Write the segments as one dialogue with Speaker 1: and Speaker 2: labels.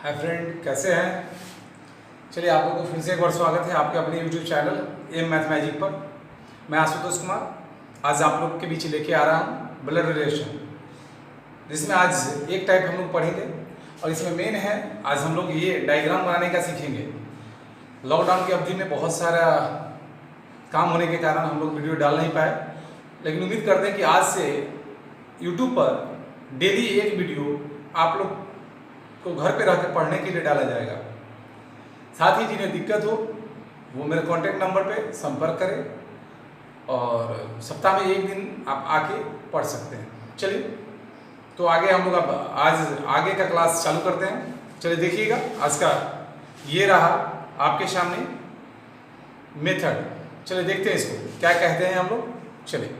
Speaker 1: Hi friend, कैसे हैं। चलिए आप लोगों को फिर से एक बार स्वागत है आपके अपने YouTube channel M math magic पर। मैं आशुतोष कुमार आज आप लोग के बीच लेके आ रहा हूँ ब्लड रिलेशन, जिसमें आज एक टाइप हम लोग पढ़ेंगे और इसमें मेन है आज हम लोग ये डायग्राम बनाने का सीखेंगे। लॉकडाउन की अवधि में बहुत सारा काम होने के कारण हम लोग वीडियो डाल नहीं पाए, लेकिन उम्मीद करते हैं कि आज से यूट्यूब पर डेली एक वीडियो आप लोग को घर पे रहकर पढ़ने के लिए डाला जाएगा। साथ ही जिन्हें दिक्कत हो वो मेरे कॉन्टैक्ट नंबर पे संपर्क करें और सप्ताह में एक दिन आप आके पढ़ सकते हैं। चलिए तो आगे हम लोग अब आज आगे का क्लास चालू करते हैं। चलिए देखिएगा आज का ये रहा आपके सामने मेथड। चलिए देखते हैं इसको क्या कहते हैं हम लोग। चलिए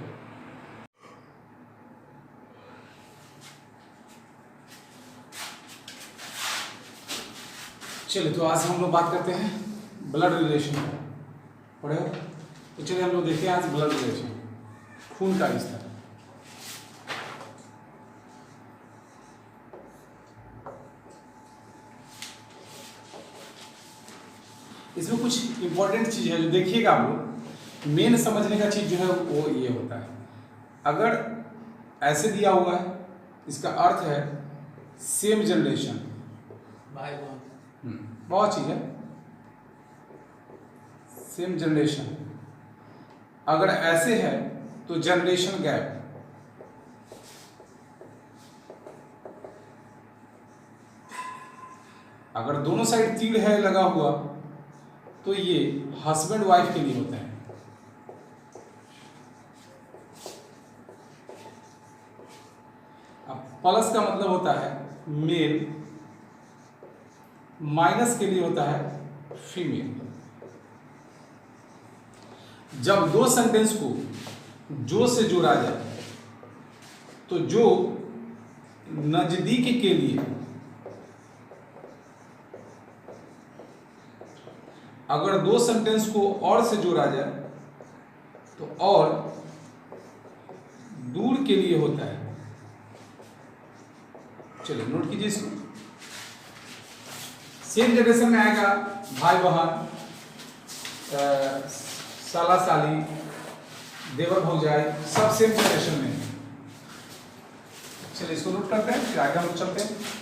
Speaker 1: चलिए तो आज हम लोग बात करते हैं ब्लड रिलेशन का। पढ़ेगा तो चलिए हम लोग देखते हैं आज ब्लड रिलेशन, खून का रिश्ता। इसमें कुछ इंपॉर्टेंट चीज है जो देखिएगा आप लोग। मेन समझने का चीज जो है वो ये होता है, अगर ऐसे दिया हुआ है इसका अर्थ है सेम जनरेशन। बहुत चीज है सेम जनरेशन। अगर ऐसे है तो जनरेशन गैप। अगर दोनों साइड तीर है लगा हुआ तो ये हस्बैंड वाइफ के लिए होता है। अब प्लस का मतलब होता है मेल, माइनस के लिए होता है फीमेल। जब दो सेंटेंस को जो से जोड़ा जाए तो जो नजदीक के लिए, अगर दो सेंटेंस को और से जोड़ा जाए तो और दूर के लिए होता है। चलिए नोट कीजिए इसको। सेम जनरेशन में आएगा भाई बहन, साला साली, देवर भौजाई, सब सेम जनरेशन में। चलिए इसको नोट करते हैं फिर आगे हम चलते हैं।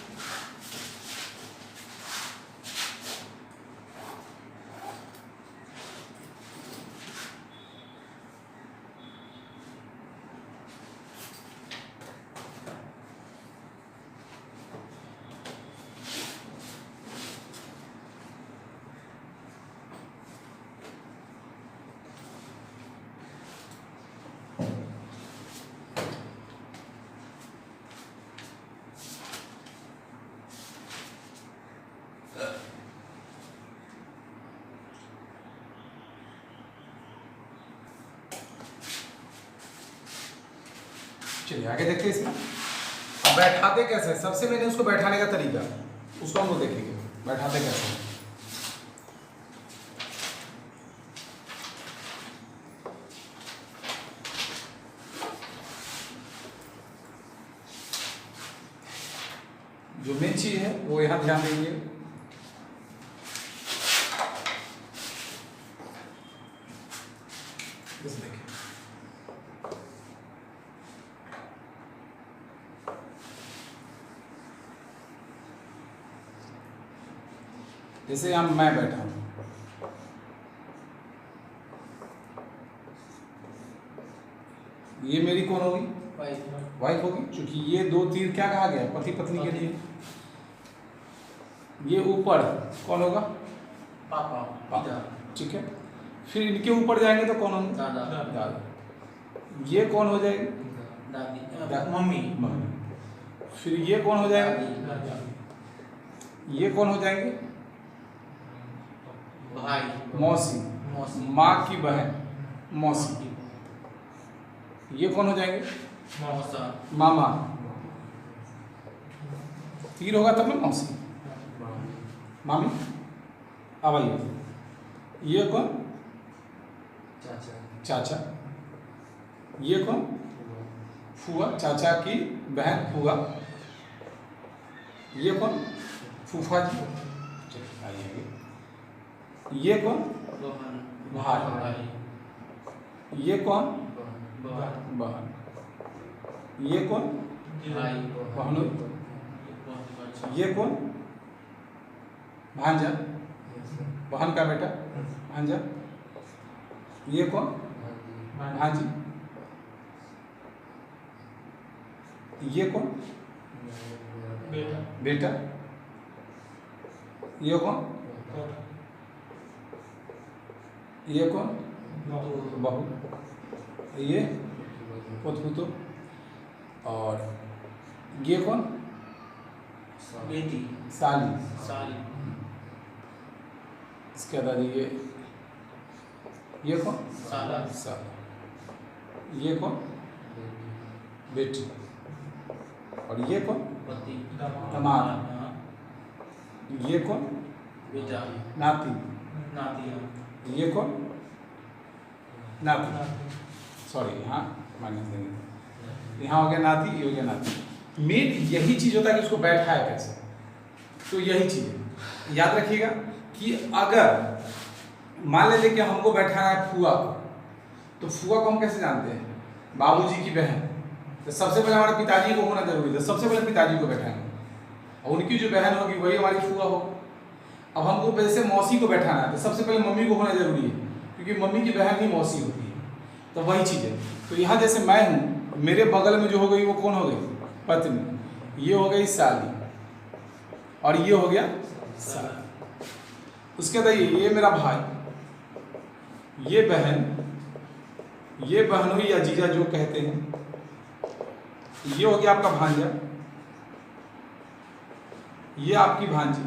Speaker 1: चलिए आगे देखते हैं इसमें। अब बैठाते कैसे, सबसे पहले उसको बैठाने का तरीका उसको हम लोग देखेंगे। बैठाते कैसे, जो मेन चीज है वो यहां ध्यान देंगे। देखिए जैसे हम मैं बैठा हूं, ये मेरी कौन होगी, वाइफ होगी, क्योंकि ये दो तीर क्या कहा गया, पति पत्नी के लिए। ये ऊपर कौन होगा, पापा। ठीक है, फिर इनके ऊपर जाएंगे तो कौन होगा, दादा। ये कौन हो जाएगी, दादी, मम्मी। फिर ये कौन हो जाएंगे, ये कौन हो जाएंगे, भाई, मौसी। माँ की बहन मौसी। ये कौन हो जाएंगे, मामा। तीर होगा तब ना मौसी, मामी। अब आइए, ये कौन, चाचा। ये कौन, फुआ, चाचा की बहन फुआ। ये कौन, फूफा जी। चलिए आइए आगे। ये कौन? भाई। ये कौन? बहन। ये कौन? बहनोई। ये कौन? भांजा। बहन का बेटा भांजा। ये कौन? भांजी। ये कौन? बेटा। ये कौन? ये कौन? बहू। ये पोतपुतो। और ये कौन?
Speaker 2: बेटी।
Speaker 1: साली। इसके बाद ये कौन? साला। ये कौन? बेटी। और ये कौन? दामाद। ये कौन?
Speaker 2: बेटा।
Speaker 1: नाती। ये कौन? नाती। सॉरी, यहाँ माइनस देंगे। यहाँ हो गया नाती, ये हो गया नाती। मेन यही चीज होता है कि उसको बैठाया कैसे। तो यही चीज है, याद रखिएगा कि अगर मान लीजिए कि हमको बैठाना है फुआ को, तो फुआ को हम कैसे जानते हैं? बाबूजी की बहन। तो सबसे पहले हमारे पिताजी को होना जरूरी था, सबसे पहले पिताजी को बैठाएंगे और उनकी जो बहन होगी वही हमारी फुआ हो। अब हमको वैसे मौसी को बैठाना है तो सबसे पहले मम्मी को होना जरूरी है, क्योंकि मम्मी की बहन ही मौसी होती है। तो वही चीज़ है। तो यहाँ जैसे मैं हूँ, मेरे बगल में जो हो गई वो कौन हो गई? पत्नी। ये हो गई साली और ये हो गया साला। उसके बाद ये मेरा भाई, ये बहन, ये बहनोई या जीजा जो कहते हैं, ये हो गया आपका भांजा, ये आपकी भांजी,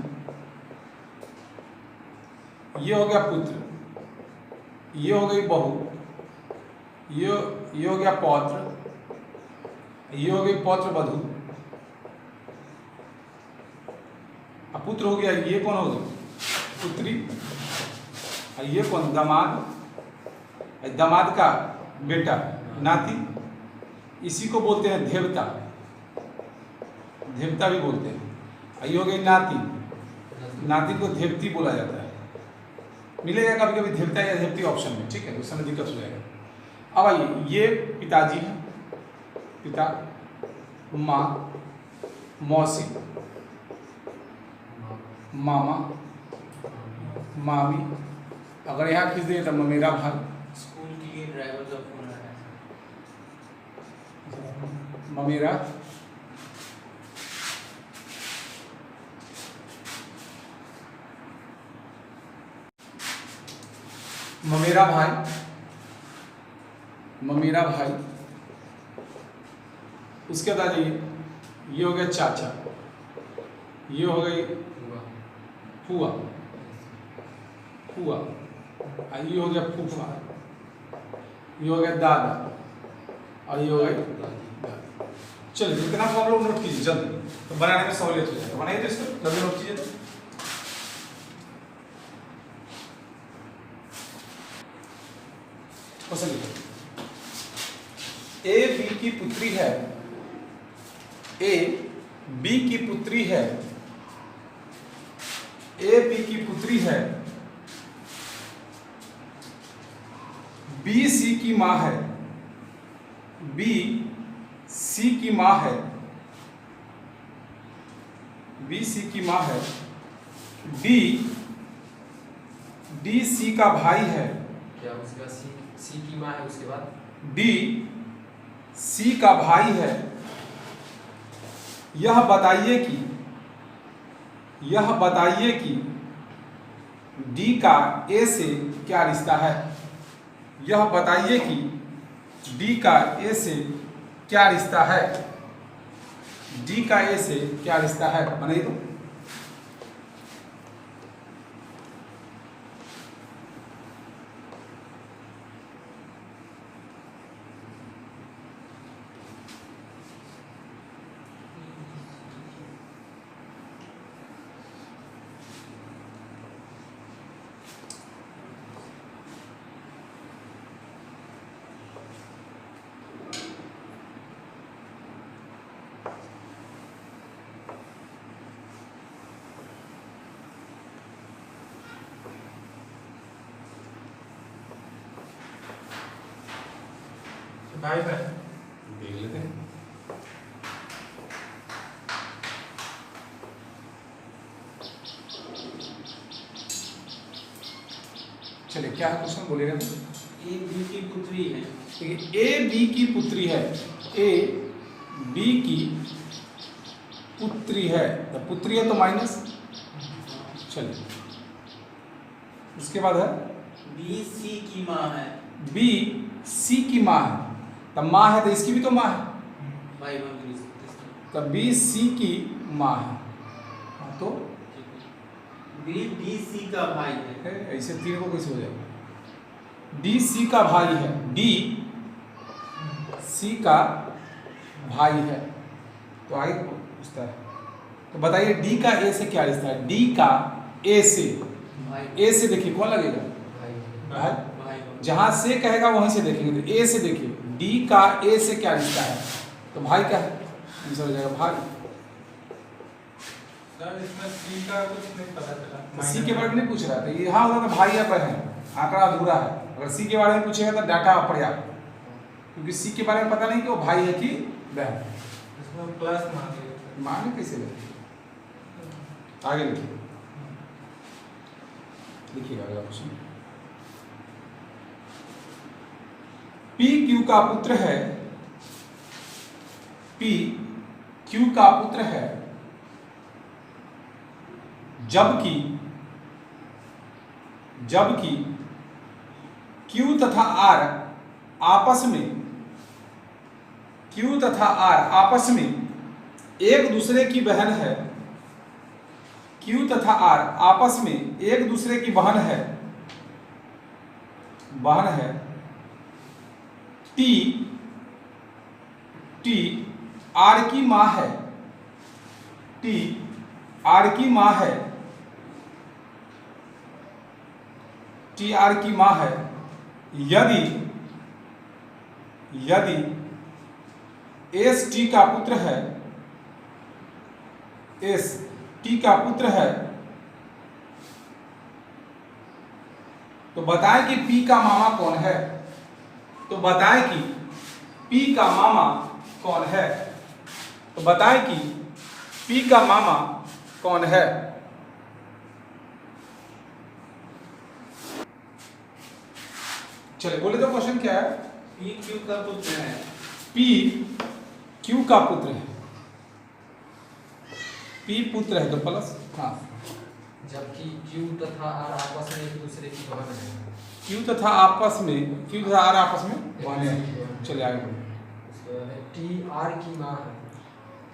Speaker 1: ये हो गया पुत्र, ये हो गई बहू, ये हो गया पौत्र, ये हो गई पौत्र वधू। अब पुत्र हो गया, ये कौन हो गई? पुत्री। और ये कौन? दामाद। दामाद का बेटा नाती। इसी को बोलते हैं देवता, देवता भी बोलते हैं। ये हो गई नाती, नाती को देवती बोला जाता है। मिलेगा कभी कभी देवता या देवती ऑप्शन में, ठीक है, उस समय दिक्कत हो जाएगा। अब आइए, ये पिताजी हैं, पिता, माँ, मौसी, मामा, मामी। अगर यहाँ खींच दें तो मेरा भाई।
Speaker 2: स्कूल के लिए ड्राइवर का फोन आ रहा है।
Speaker 1: ममेरा, ममेरा भाई, ममेरा भाई। उसके बाद आइए, ये हो गया चाचा, ये हो गई फुआ, फुआ। ये हो गया फूफा, ये हो गया दादा और ये हो गया दादी। चलिए इतना तो आप लोग नोट कीजिए जल्दी, तो बनाने में सहूलियत हो जाएगा। बनाइए तो इसको जल्दी नोट कीजिए। तो ए बी की पुत्री है, ए बी की पुत्री है, ए बी की पुत्री है, बी सी की माँ है, बी सी की माँ है, बी सी की माँ है, डी डी सी का भाई है।
Speaker 2: क्या उसका सी की माँ है? उसके बाद
Speaker 1: डी सी का भाई है। यह बताइए कि डी का ए से क्या रिश्ता है। यह बताइए कि डी का ए से क्या रिश्ता है। डी का ए से क्या रिश्ता है, बनाइए तो।
Speaker 2: भाई बहन
Speaker 1: देख लेते हैं। चलिए क्या है क्वेश्चन बोलिएगा तो।
Speaker 2: ए बी की पुत्री है।
Speaker 1: देखिए ए बी की पुत्री है, ए बी की पुत्री है, तो पुत्री है तो माइनस। चलिए उसके बाद है
Speaker 2: बी सी की माँ है।
Speaker 1: बी सी की माँ है, तब माँ है तो इसकी भी तो माँ है,
Speaker 2: भाई बहन
Speaker 1: तब बी सी की माँ है। हाँ, तो
Speaker 2: बी डी सी का भाई है।
Speaker 1: ऐसे तीन को कैसे हो जाएगा? डी सी का भाई है, डी सी का भाई है, तो आगे पूछता है। तो बताइए डी का ए से क्या रिश्ता है? डी का ए से,
Speaker 2: भाई
Speaker 1: ए से देखिए कौन लगेगा?
Speaker 2: भाई
Speaker 1: भाई। जहां से कहेगा वहीं से देखेंगे, तो ए से देखिए डी का ए से क्या रिश्ता है, तो भाई का है, आंसर हो जाएगा भाई।
Speaker 3: सर इसमें सी का कुछ नहीं पता चला।
Speaker 1: तो सी के बारे में नहीं पूछ रहा था, ये हाँ होता तो भाई या बहन, आंकड़ा अधूरा है। अगर सी के बारे में पूछेगा तो डाटा पर्याप्त, क्योंकि सी के बारे में पता नहीं कि वो भाई है कि बहन।
Speaker 3: इसमें प्लस मांगे।
Speaker 1: माने कैसे लगे? आगे लिखिए, लिखिएगा अगला क्वेश्चन। पी क्यू का पुत्र है, पी क्यू का पुत्र है, जबकि क्यू तथा आर आपस में, क्यू तथा आर आपस में एक दूसरे की बहन है, क्यू तथा आर आपस में एक दूसरे की बहन है, टी आर की माँ है, टी आर की माँ है, टी आर की माँ है, यदि एस टी का पुत्र है, एस टी का पुत्र है, तो बताएं कि पी का मामा कौन है, तो बताएं कि पी का मामा कौन है, तो बताएं कि पी का मामा कौन है। चलिए बोले तो क्वेश्चन क्या है?
Speaker 2: पी क्यू का पुत्र है।
Speaker 1: पी क्यू का पुत्र है, पी पुत्र है तो प्लस, हाँ,
Speaker 2: जबकि क्यू तथा आर आपस में एक दूसरे की बहन है।
Speaker 1: क्यू तथा आपस में, क्यू तथा आर आपस में बहने हैं। चलिए आगे बढ़ो।
Speaker 2: उसके बाद है टी आर की माँ है।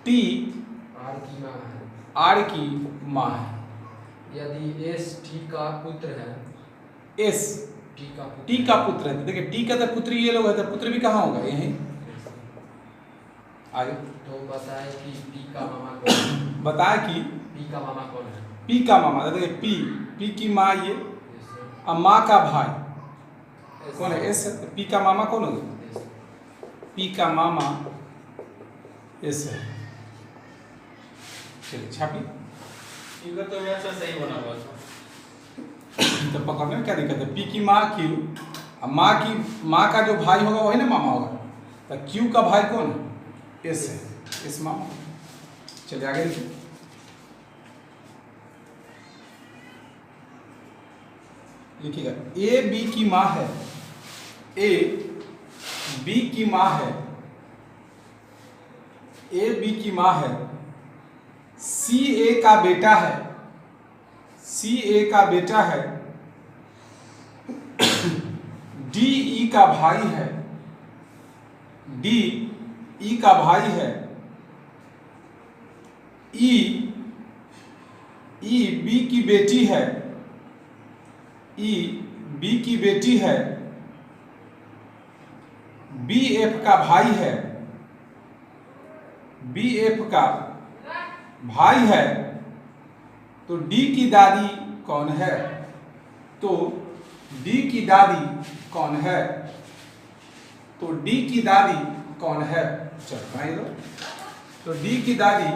Speaker 1: टी
Speaker 2: आर की माँ है।
Speaker 1: आर की माँ है,
Speaker 2: यदि एस टी का पुत्र है।
Speaker 1: एस
Speaker 2: टी का पुत्र
Speaker 1: टी का पुत्र है, देखिए टी का तो पुत्र ये लोग है, तो पुत्र भी कहाँ होगा? यहीं। आगे
Speaker 2: तो बताए कि पी का मामा कौन है।
Speaker 1: बताया कि
Speaker 2: पी का मामा कौन है।
Speaker 1: पी का मामा, देखिए पी की माँ ये, अब माँ का भाई कौन है? एस है, तो पी का मामा कौन होगा? पी का मामा एस है। चलिए छापी,
Speaker 2: इधर तो मेरा सा सही बना हुआ था।
Speaker 1: तो पकड़ने में क्या दिक्कत है? पी की माँ क्यू, अब माँ का जो भाई होगा वही ना मामा होगा, तो क्यू का भाई कौन है? एस है, एस मामा। चलिए आगे लिखिए। लिखिएगा ए बी की माँ है, ए बी की माँ है, ए बी की माँ है, सी ए का बेटा है, सी ए का बेटा है, डी ई का भाई है, डी ई का भाई है, ई बी की बेटी है, ई बी की बेटी है, बी एफ का भाई है, बी एफ का भाई है, तो डी की दादी कौन है? तो डी की दादी कौन है? तो डी की दादी कौन है? चलो भाई लो, तो डी की दादी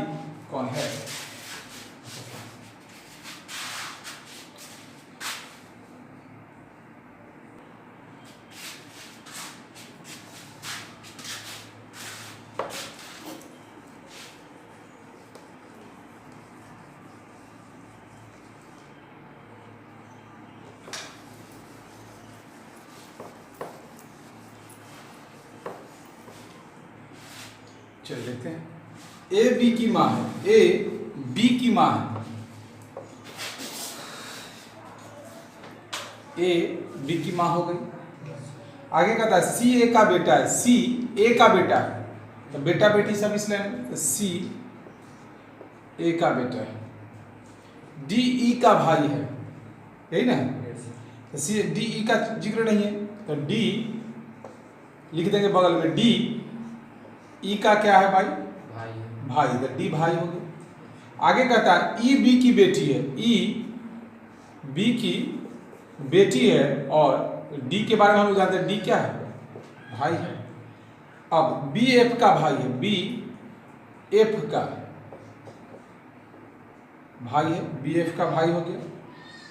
Speaker 1: कौन है? चलिए देखते हैं। ए बी की माँ है, ए बी की माँ है, ए बी की माँ हो गई। आगे कहता है सी ए का बेटा है, सी ए का बेटा है, तो बेटा बेटी सब इसलिए तो सी ए का बेटा है। डी ई का भाई है, यही ना, तो सी डी ई का जिक्र नहीं है, तो डी लिख देंगे बगल में, डी ई का क्या है भाई, भाई, तो डी भाई हो गया। आगे कहता है ई बी की बेटी है, ई बी की बेटी है, और डी के बारे में हम लोग जानते हैं, डी क्या है, भाई है। अब बी एफ का भाई है, बी एफ का भाई है, बी एफ का भाई हो गया।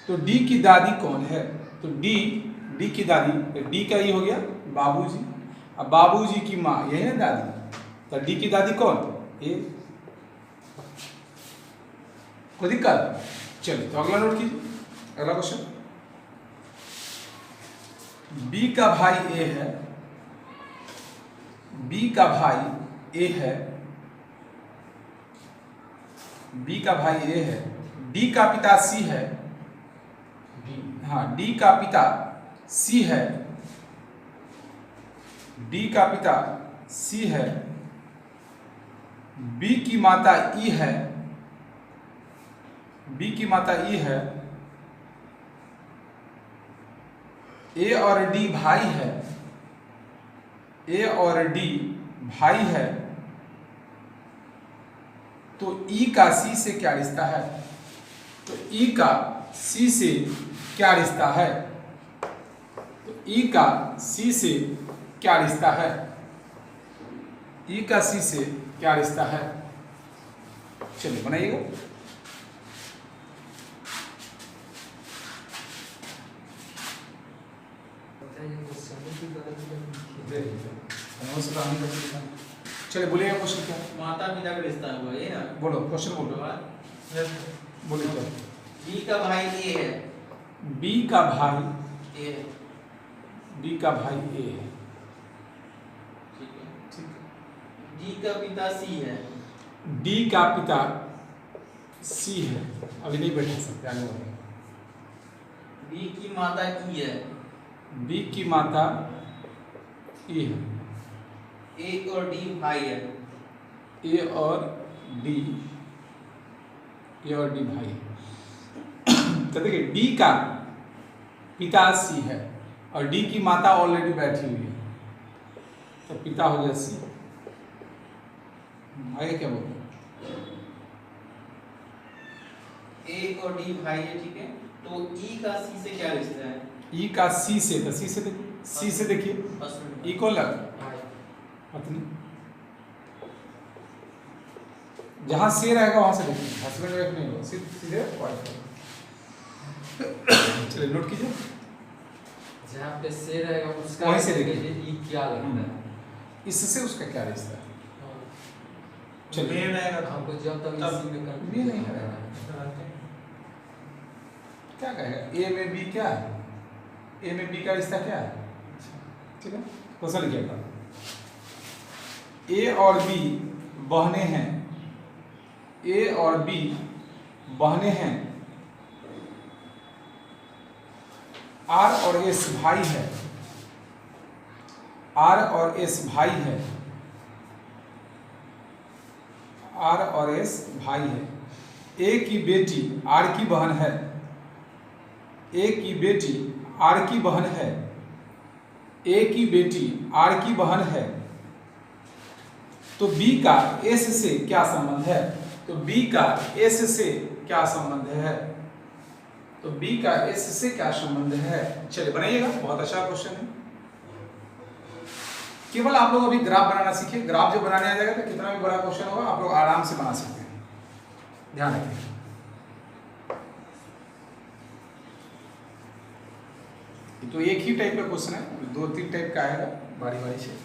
Speaker 1: तो डी की दादी कौन है, तो डी की दादी, डी का ये हो गया बाबूजी। अब बाबूजी की माँ यही है दादी, तो डी की दादी कौन, ए। कोई दिक्कत, चलिए तो अगला नोट कीजिए, अगला क्वेश्चन। बी का भाई ए है, बी का भाई ए है, बी का भाई ए है, डी का पिता सी है, हाँ डी का पिता सी है, डी का पिता सी है, बी की माता ई है, बी की माता ई है, ए और डी भाई है, ए और डी भाई है, तो ई का सी से क्या रिश्ता है, तो ई का सी से क्या रिश्ता है, तो ई का सी से क्या रिश्ता है, ई का सी से क्या रिश्ता है, चलिए बनाइएगा। चलिए बोलिएगा क्वेश्चन क्या,
Speaker 2: माता पिता का रिश्ता हुआ ये ना,
Speaker 1: बोलो क्वेश्चन बोलो, बोलिए क्या।
Speaker 2: बी का भाई ए है,
Speaker 1: बी का भाई
Speaker 2: ए,
Speaker 1: बी का भाई ए है,
Speaker 2: ठीक है,
Speaker 1: ठीक है।
Speaker 2: डी का पिता सी है,
Speaker 1: डी का पिता सी है, अभी नहीं बैठा सकते, आगे बढ़ेंगे।
Speaker 2: बी की माता ई है,
Speaker 1: बी की माता ई है,
Speaker 2: ए और डी भाई है,
Speaker 1: ए और डी भाई है। तो देखिए डी का पिता सी है और डी की माता ऑलरेडी बैठी हुई है, तो पिता हो गया सी। आगे क्या बोलते हैं,
Speaker 2: ए और डी भाई है, ठीक है। तो ई का सी से क्या रिश्ता है,
Speaker 1: ई का सी से, तो सी से देखिए, सी से देखिए, ई को लग पत्नी, जहां से रहेगा वहां से देखिए, हस्बैंड वाइफ नहीं होगा, सीधे वाइफ। चलिए नोट कीजिए,
Speaker 2: जहाँ पे से रहेगा उसका
Speaker 1: वहीं से देखिए।
Speaker 2: ई क्या लगता है,
Speaker 1: इससे उसका क्या रिश्ता है,
Speaker 3: चलिए
Speaker 1: चलिए
Speaker 3: रहेगा
Speaker 2: हमको जब तक
Speaker 3: तब
Speaker 2: इसी में
Speaker 1: बी नहीं है। क्या कहेगा, ए में बी क्या है, ए में बी का रिश्ता क्या है, ठीक है। क्वेश्चन लिखिएगा, ए और बी बहने हैं, ए और बी बहने हैं, आर और एस भाई है, आर और एस भाई है, आर और एस भाई है। ए की बेटी आर की बहन है, ए की बेटी आर की बहन है, ए की बेटी आर की बहन है, तो बी का एस से क्या संबंध है, तो बी का एस से क्या संबंध है, तो बी का एस से क्या संबंध है। चलिए बनाइएगा, बहुत अच्छा क्वेश्चन है। केवल आप लोग अभी ग्राफ बनाना सीखिए, ग्राफ जो बनाने आ जाएगा तो कितना भी बड़ा क्वेश्चन होगा आप लोग आराम से बना सकते हैं, ध्यान रखिए। तो एक ही टाइप का क्वेश्चन है, 2-3 टाइप का आएगा बारी बारी से।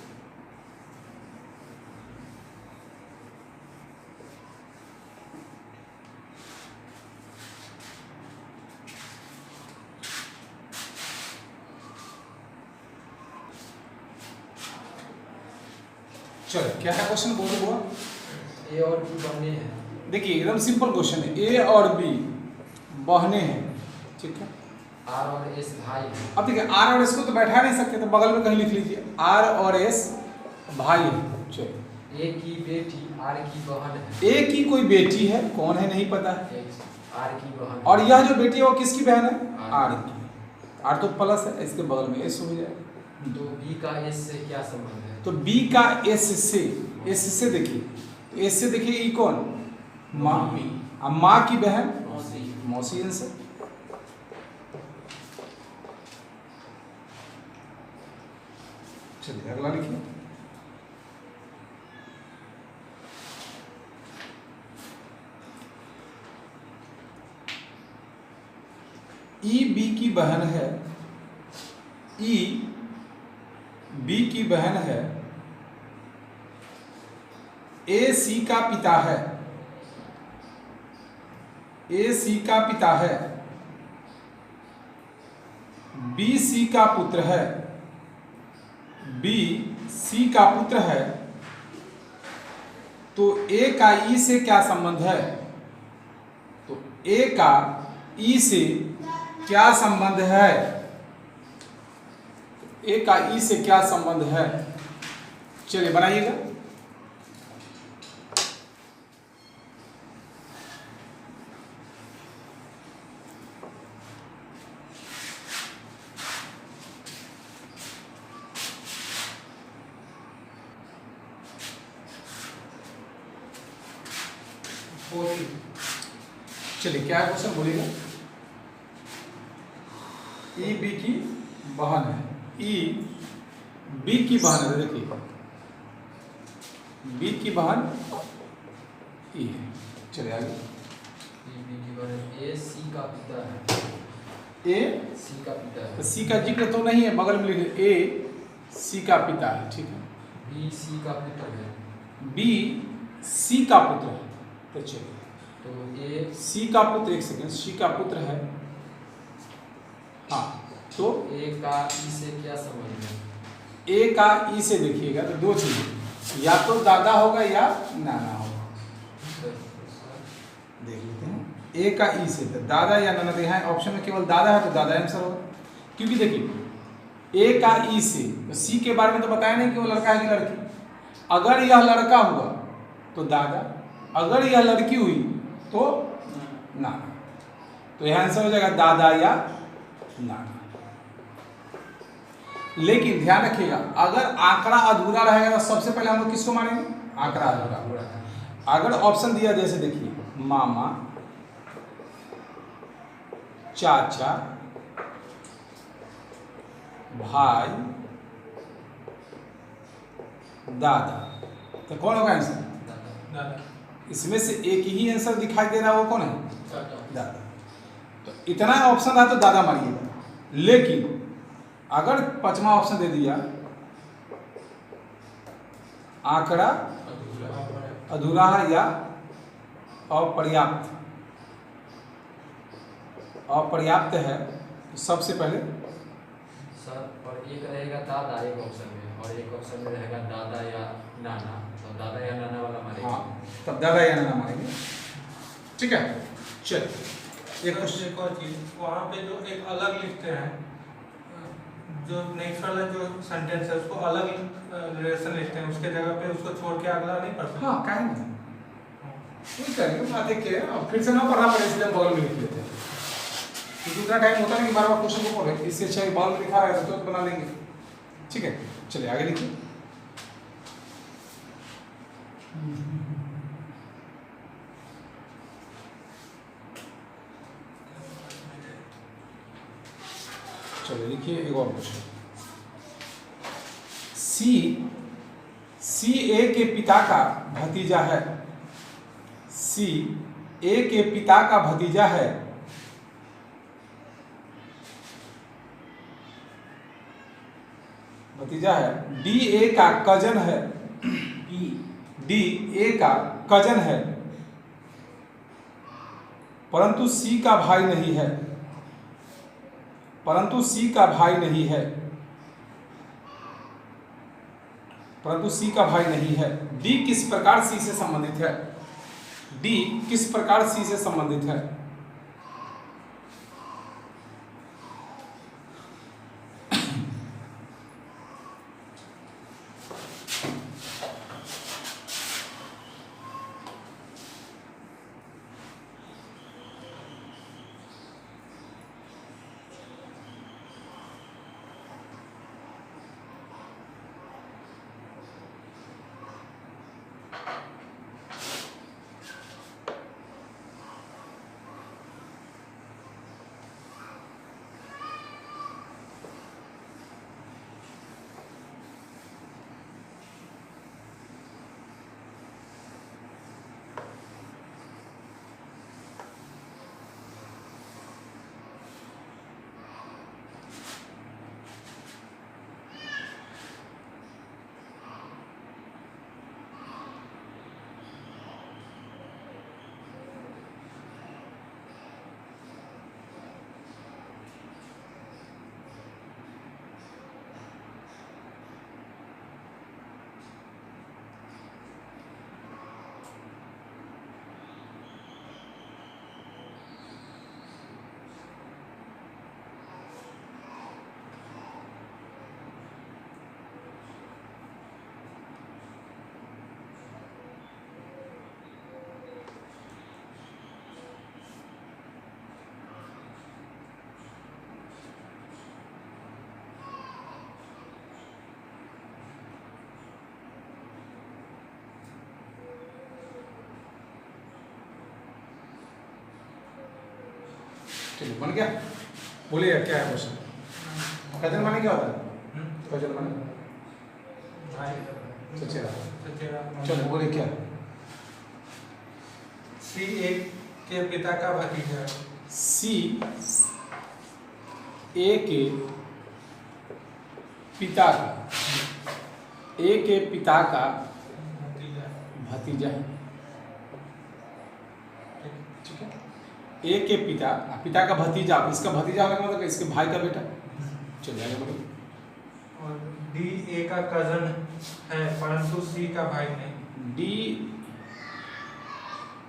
Speaker 1: चलो क्या है क्वेश्चन, बोलो हुआ।
Speaker 2: ए और बी बहने हैं।
Speaker 1: देखिए एकदम सिंपल क्वेश्चन है, ए और बी बहने हैं, ठीक है।
Speaker 2: आर और एस भाई हैं।
Speaker 1: अब देखिए आर और एस को तो बैठा नहीं सकते, तो बगल में कहीं लिख लीजिए, आर और एस भाई हैं। चलो
Speaker 2: ए की बेटी आर की बहन है।
Speaker 1: ए की कोई बेटी है, कौन है नहीं पता है,
Speaker 2: आर की बहन।
Speaker 1: और यह जो बेटी है वो किसकी बहन है,
Speaker 2: आर
Speaker 1: आर की। आर तो प्लस है, इसके बगल में एस हो जाएगा।
Speaker 2: तो बी का एस से क्या संबंध है?
Speaker 1: तो बी का एस से देखिए, एस से देखिए ई कौन, माँ, अब माँ की बहन मौसी आंसर। चलिए अगला लिखिए। ई बी की बहन है, ई बी की बहन है, ए सी का पिता है, ए सी का पिता है, बी सी का पुत्र है, बी सी का पुत्र है, तो ए का ई से क्या संबंध है, तो ए का ई से क्या संबंध है, ए का ई से क्या संबंध है। चलिए बनाइएगा। चलिए क्या है क्वेश्चन बोलिएगा। ई बी की बहन है, ई बी की बहन है, देखिए बी की बहन ई है। चलिए आगे।
Speaker 2: ई बी की बहन ए सी का पिता है।
Speaker 1: ए
Speaker 2: सी का पिता है।
Speaker 1: तो सी का जिक्र तो नहीं है, बगल में लिखे ए सी का पिता है, ठीक है।
Speaker 2: बी सी का पुत्र है।
Speaker 1: बी सी का पुत्र है, तो चलिए
Speaker 2: तो ए
Speaker 1: सी का पुत्र, एक सेकेंड, सी का पुत्र है, हाँ, तो
Speaker 2: ए का ई से क्या संबंध है?
Speaker 1: ए का ई से देखिएगा तो दो चीजें, या तो दादा होगा या नाना होगा। देख लेते हैं ए का ई से, तो दादा या नाना, तो यहाँ ऑप्शन में केवल दादा है तो दादा आंसर होगा। क्योंकि देखिए ए का ई से, तो सी के बारे में तो बताया नहीं कि वो लड़का है कि लड़की। अगर यह लड़का हुआ तो दादा, अगर यह लड़की हुई तो नाना, तो यह आंसर हो जाएगा दादा या नाना। लेकिन ध्यान रखिएगा, अगर आंकड़ा अधूरा रहेगा तो सबसे पहले हम लोग किसको मानेंगे, आंकड़ा अधूरा। अगर ऑप्शन दिया जैसे देखिए मामा, चाचा, भाई, दादा, तो कौन होगा आंसर,
Speaker 2: दादा।
Speaker 1: इसमें से एक ही आंसर दिखाई दे रहा है, वो कौन है, दादा। तो इतना ऑप्शन रहा तो दादा मानिएगा। लेकिन अगर पांचवा ऑप्शन दे दिया आंकड़ा अधूरा है या अपर्याप्त, अपर्याप्त है, तो सबसे पहले
Speaker 2: सर और एक रहेगा दादा एक ऑप्शन में, और एक ऑप्शन में रहेगा दादा या नाना, तो दादा या नाना वाला मानेंगे।
Speaker 1: हाँ, तब दादा या नाना मानेंगे, ठीक है। चल
Speaker 3: एक और चीज, वहाँ पे जो एक अलग लिखते हैं, जो नेक्स्ट वाला जो सेंटेंस है उसको अलग रिलेशन लिखते हैं, उसके जगह पे उसको छोड़ के अगला नहीं पढ़ सकते।
Speaker 1: हाँ काहे नहीं, वही करेंगे बात है क्या, अब फिर से ना पढ़ना पड़े इसलिए हम बगल में लिख लेते हैं, क्योंकि उतना टाइम होता नहीं कि बार बार क्वेश्चन को पढ़े, इससे अच्छा है बगल में लिखा रहेगा तो बना लेंगे, ठीक है। चलिए आगे लिखिए। चलिए लिखिए एक और क्वेश्चन। सी ए के पिता का भतीजा है, सी ए के पिता का भतीजा है, भतीजा है, डी ए का कजन है, डी ए का कजन है, परंतु सी का भाई नहीं है, परंतु सी का भाई नहीं है, परंतु सी का भाई नहीं है। डी किस प्रकार सी से संबंधित है? डी किस प्रकार सी से संबंधित है? चलिए बन गया। बोलिए क्या है क्वेश्चन? कजन माने क्या होता है? कजन माने चचेरा। चलो बोलिए क्या?
Speaker 3: सी ए के पिता का भतीजा।
Speaker 1: सी ए के पिता का, ए के पिता का भतीजा है। ठीक है, ए के पिता, पिता का भतीजा, इसका भतीजा होने का मतलब इसके भाई का बेटा। चलिए आगे बढ़िए।
Speaker 3: और डी ए का कजन है परंतु सी का भाई नहीं।
Speaker 1: डी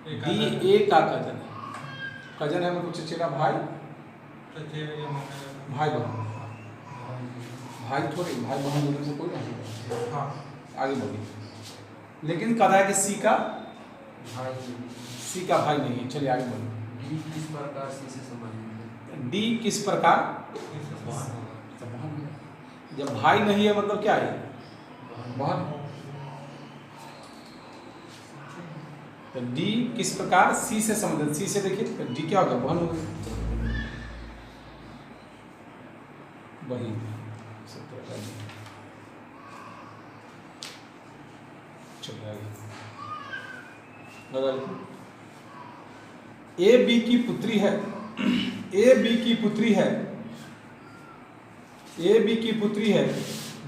Speaker 1: ए का कजन है। कजन है मतलब चचेरा भाई, भाई बहन, भाई थोड़ी, भाई बहन दोनों से कोई नहीं।
Speaker 3: हाँ
Speaker 1: आगे बढ़िए। लेकिन कहा है कि सी का भाई नहीं है। चलिए आगे बढ़िए।
Speaker 2: डी किस प्रकार सी से संबंधित है?
Speaker 1: डी किस प्रकार, जब भाई नहीं है मतलब क्या है? बहन। तो डी किस प्रकार सी से संबंधित, सी से देखिए तो डी क्या हो गया? बहन हो गई, वही चलिए आगे। ए बी की पुत्री है, ए बी की पुत्री है, ए बी की पुत्री है,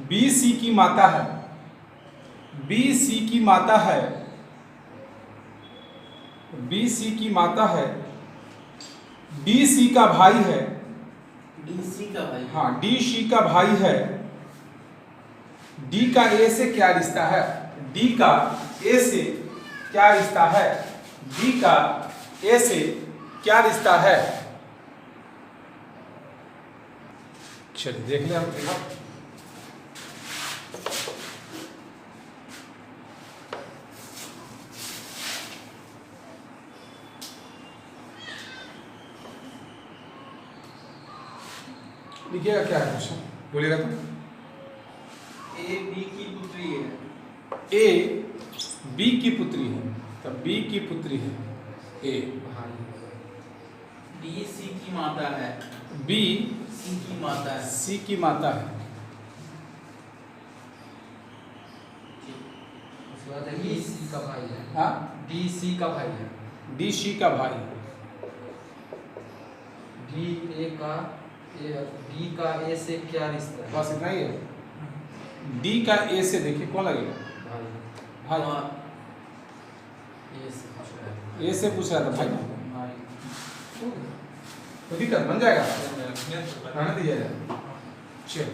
Speaker 1: बी सी की माता है, बी सी की माता है, बी सी की माता है, डी सी का भाई है,
Speaker 4: डी सी का भाई।
Speaker 1: हाँ डी सी का भाई है। डी का ए से क्या रिश्ता है? डी का ए से क्या रिश्ता है? डी का ए से क्या रिश्ता है? चलिए देख लें हम। लिखिएगा क्या है क्वेश्चन, बोलिएगा तो।
Speaker 4: ए बी की पुत्री है।
Speaker 1: ए बी की पुत्री है, तब बी की पुत्री है ए।
Speaker 4: डी सी की माता है।
Speaker 1: बी
Speaker 4: सी की माता है।
Speaker 1: सी की माता है।
Speaker 2: उसके बाद है डी सी का भाई है।
Speaker 1: हाँ
Speaker 2: डी सी का भाई है।
Speaker 1: डी सी का भाई है।
Speaker 2: डी ए का डी का ए से क्या रिश्ता है?
Speaker 1: बस इतना ही है। डी का ए से देखिए कौन लगेगा?
Speaker 2: भाई।
Speaker 1: भाई।
Speaker 2: ए से पूछ रहा है।
Speaker 1: ए से पूछ रहा था भाई।
Speaker 2: भाई।
Speaker 1: तो दिक्कत बन जाएगा,
Speaker 3: मैं
Speaker 1: रहने दीजिएगा। चलिए
Speaker 3: तो